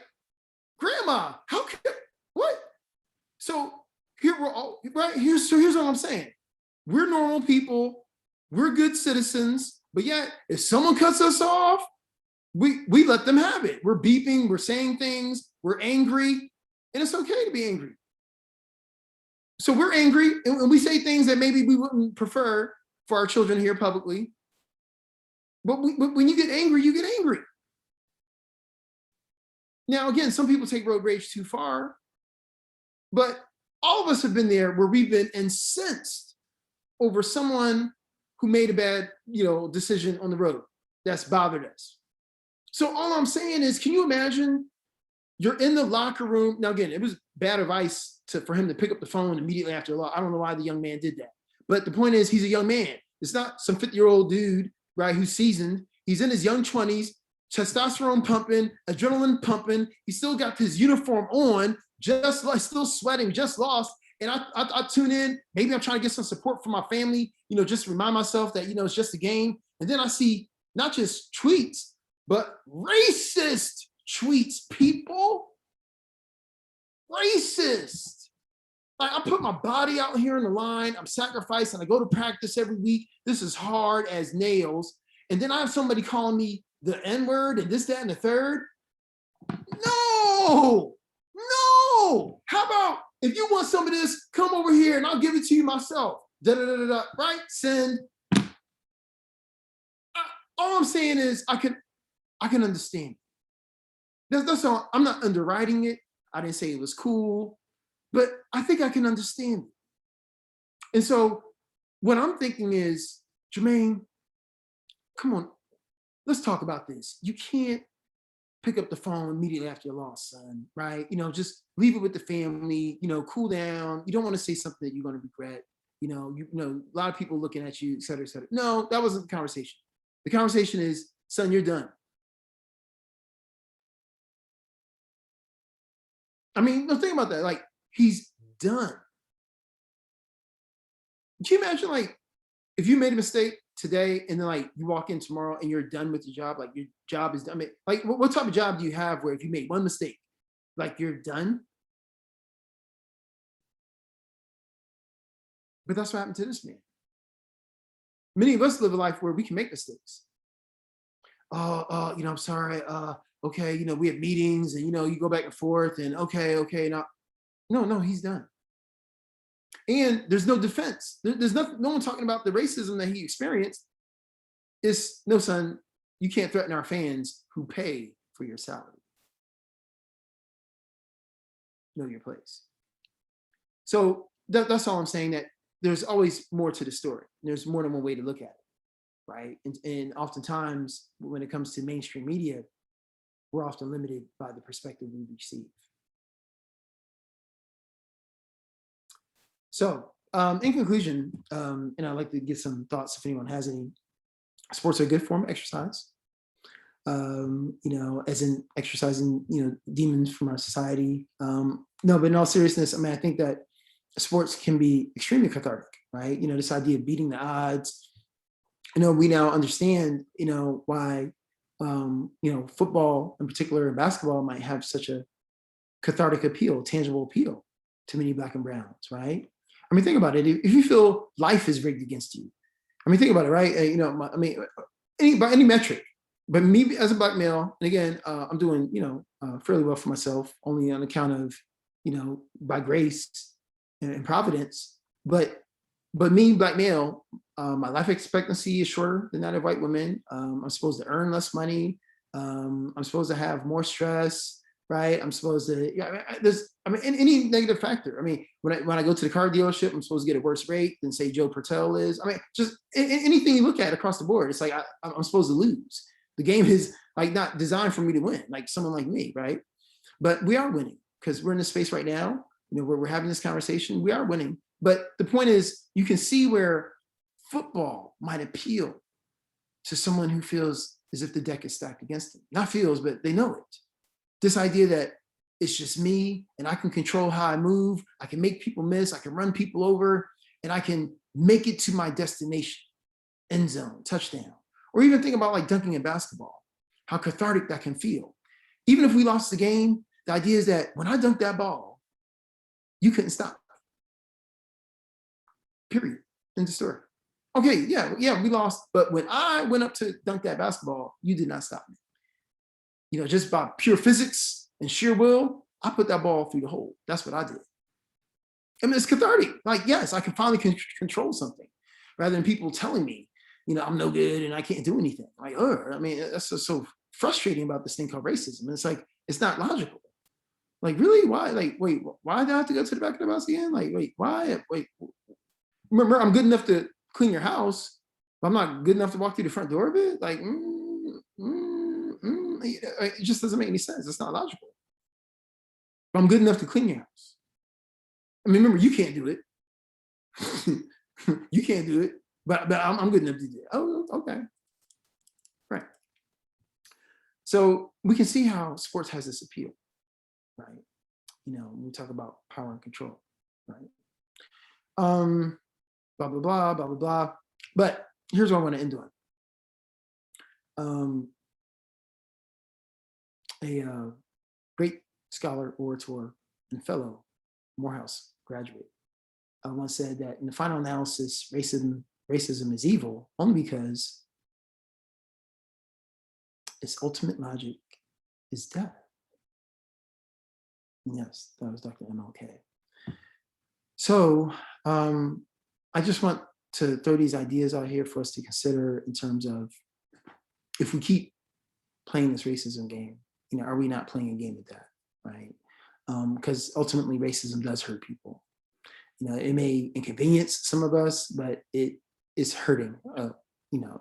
Grandma, how can, what? So here we're all, right? Here's what I'm saying. We're normal people, we're good citizens, but yet if someone cuts us off, we let them have it. We're beeping, we're saying things, we're angry, and it's okay to be angry. So we're angry and we say things that maybe we wouldn't prefer for our children to hear publicly. But when you get angry, you get angry. Now, again, some people take road rage too far, but all of us have been there where we've been incensed over someone who made a bad, decision on the road that's bothered us. So all I'm saying is, can you imagine you're in the locker room? Now, again, it was bad advice for him to pick up the phone immediately after the law. I don't know why the young man did that. But the point is, he's a young man. It's not some 50-year-old dude, right, who's seasoned. He's in his young 20s, testosterone pumping, adrenaline pumping. He still got his uniform on, still sweating, just lost. And I tune in. Maybe I'm trying to get some support from my family, just to remind myself that, it's just a game. And then I see not just tweets, but racist tweets, people. Racist. Like, I put my body out here on the line. I'm sacrificing. I go to practice every week. This is hard as nails. And then I have somebody calling me the N-word and this, that, and the third. No. How about, if you want some of this, come over here and I'll give it to you myself. Right? Send. All I'm saying is I can understand. That's all. I'm not underwriting it. I didn't say it was cool, but I think I can understand it. And so what I'm thinking is, Jermaine, come on, let's talk about this. You can't pick up the phone immediately after your loss, son, right? Just leave it with the family, cool down. You don't want to say something that you're going to regret. A lot of people looking at you, et cetera, et cetera. No, that wasn't the conversation. The conversation is, son, you're done. I mean, no, think about that. Like, he's done. Can you imagine, like, if you made a mistake today and then, like, you walk in tomorrow and you're done with your job, like, your job is done. I mean, like, what type of job do you have where if you make one mistake, like, you're done? But that's what happened to this man. Many of us live a life where we can make mistakes. I'm sorry. Okay, we have meetings and, you go back and forth and okay. No, he's done. And there's no defense. There's no one talking about the racism that he experienced. It's, no, son, you can't threaten our fans who pay for your salary. Know your place. So that's all I'm saying, that there's always more to the story. There's more than one way to look at it, right? And oftentimes when it comes to mainstream media, we're often limited by the perspective we receive. So in conclusion, and I'd like to get some thoughts if anyone has any. Sports are a good form of exercise, as in exercising, demons from our society. No, but in all seriousness, I mean, I think that sports can be extremely cathartic, right? This idea of beating the odds. We now understand, why, football in particular and basketball might have such a cathartic appeal, tangible appeal to many Black and Browns, right? I mean, think about it. If you feel life is rigged against you, I mean, think about it, right? By any metric, but me as a Black male, and again, I'm doing, fairly well for myself, only on account of, by grace and providence. But me, Black male, my life expectancy is shorter than that of white women. I'm supposed to earn less money. I'm supposed to have more stress, right? I'm supposed to, any negative factor. I mean, when I go to the car dealership, I'm supposed to get a worse rate than, say, Joe Portrayals is. I mean, just anything you look at across the board, it's like I'm supposed to lose. The game is like not designed for me to win, like someone like me, right? But we are winning because we're in this space right now, where we're having this conversation. We are winning. But the point is, you can see where football might appeal to someone who feels as if the deck is stacked against them. Not feels, but they know it. This idea that it's just me and I can control how I move. I can make people miss. I can run people over and I can make it to my destination, end zone, touchdown. Or even think about like dunking in basketball, how cathartic that can feel. Even if we lost the game, the idea is that when I dunked that ball, you couldn't stop. Period. End of story. Okay, yeah, we lost. But when I went up to dunk that basketball, you did not stop me. Just by pure physics and sheer will, I put that ball through the hole. That's what I did. I mean, it's cathartic. Like, yes, I can finally control something rather than people telling me, I'm no good and I can't do anything. Like, I mean, that's just so frustrating about this thing called racism. And it's like, it's not logical. Like, really? Why? Like, wait, why do I have to go to the back of the bus again? Like, wait, why? Wait, remember, I'm good enough to clean your house, but I'm not good enough to walk through the front door of it? Like, it just doesn't make any sense. It's not logical. But I'm good enough to clean your house. I mean, remember, you can't do it. You can't do it, but I'm good enough to do it. Oh, okay. Right. So we can see how sports has this appeal, right? When we talk about power and control, right? Blah, blah, blah, blah, blah, blah. But here's what I want to end on. A great scholar, orator, and fellow Morehouse graduate once said that in the final analysis, racism is evil only because its ultimate logic is death. And yes, that was Dr. MLK. So I just want to throw these ideas out here for us to consider in terms of, if we keep playing this racism game, are we not playing a game of death, right? Because ultimately racism does hurt people. It may inconvenience some of us, but it is hurting,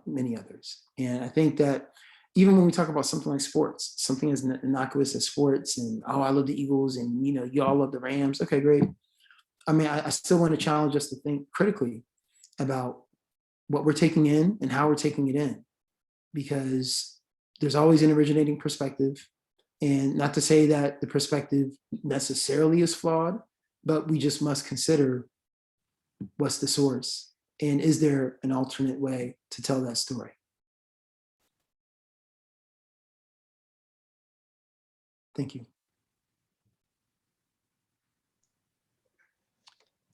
many others. And I think that even when we talk about something like sports, something as innocuous as sports, and I love the Eagles, and you all love the Rams. Okay, great. I mean, I still want to challenge us to think critically about what we're taking in and how we're taking it in, because there's always an originating perspective. And not to say that the perspective necessarily is flawed, but we just must consider what's the source, and is there an alternate way to tell that story? Thank you.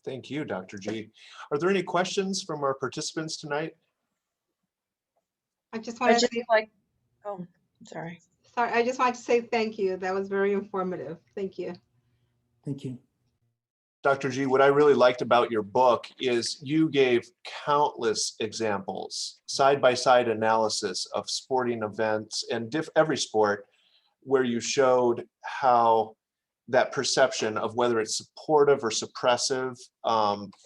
Thank you, Dr. G. Are there any questions from our participants tonight? I just wanted to say, oh, sorry. Sorry, I just wanted to say thank you. That was very informative. Thank you. Thank you. Dr. G, what I really liked about your book is you gave countless examples, side-by-side analysis of sporting events and every sport, where you showed how that perception of whether it's supportive or suppressive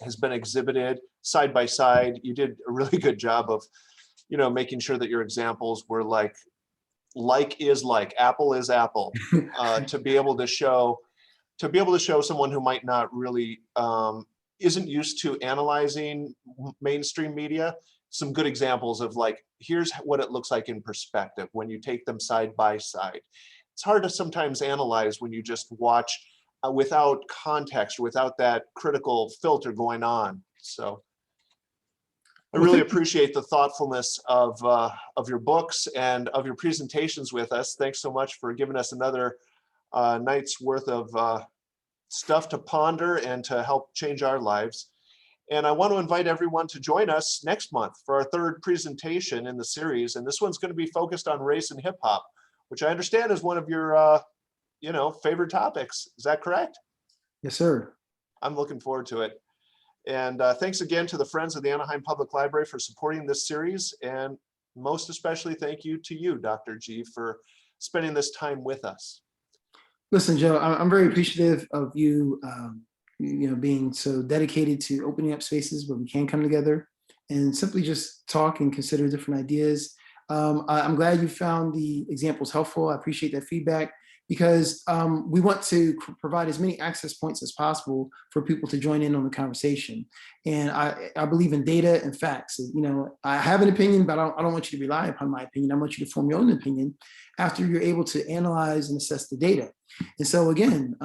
has been exhibited side by side. You did a really good job of, making sure that your examples were like is like, apple is apple, to be able to show someone who might not really isn't used to analyzing mainstream media, some good examples of like, here's what it looks like in perspective when you take them side by side. It's hard to sometimes analyze when you just watch without context, without that critical filter going on. So I really appreciate the thoughtfulness of your books and of your presentations with us. Thanks so much for giving us another night's worth of stuff to ponder and to help change our lives. And I want to invite everyone to join us next month for our third presentation in the series. And this one's going to be focused on race and hip hop, which I understand is one of your, favorite topics. Is that correct? Yes, sir. I'm looking forward to it. And thanks again to the Friends of the Anaheim Public Library for supporting this series. And most especially, thank you to you, Dr. G, for spending this time with us. Listen, Joe, I'm very appreciative of you, being so dedicated to opening up spaces where we can come together and simply just talk and consider different ideas. I'm glad you found the examples helpful. I appreciate that feedback, because we want to provide as many access points as possible for people to join in on the conversation. And I believe in data and facts. I have an opinion, but I don't want you to rely upon my opinion. I want you to form your own opinion after you're able to analyze and assess the data. And so again,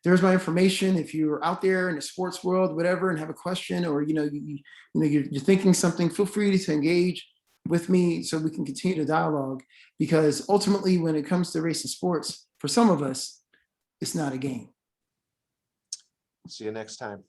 there's my information. If you're out there in the sports world, whatever, and have a question, or you're thinking something, feel free to engage with me so we can continue the dialogue, because ultimately when it comes to race and sports, for some of us, it's not a game. See you next time.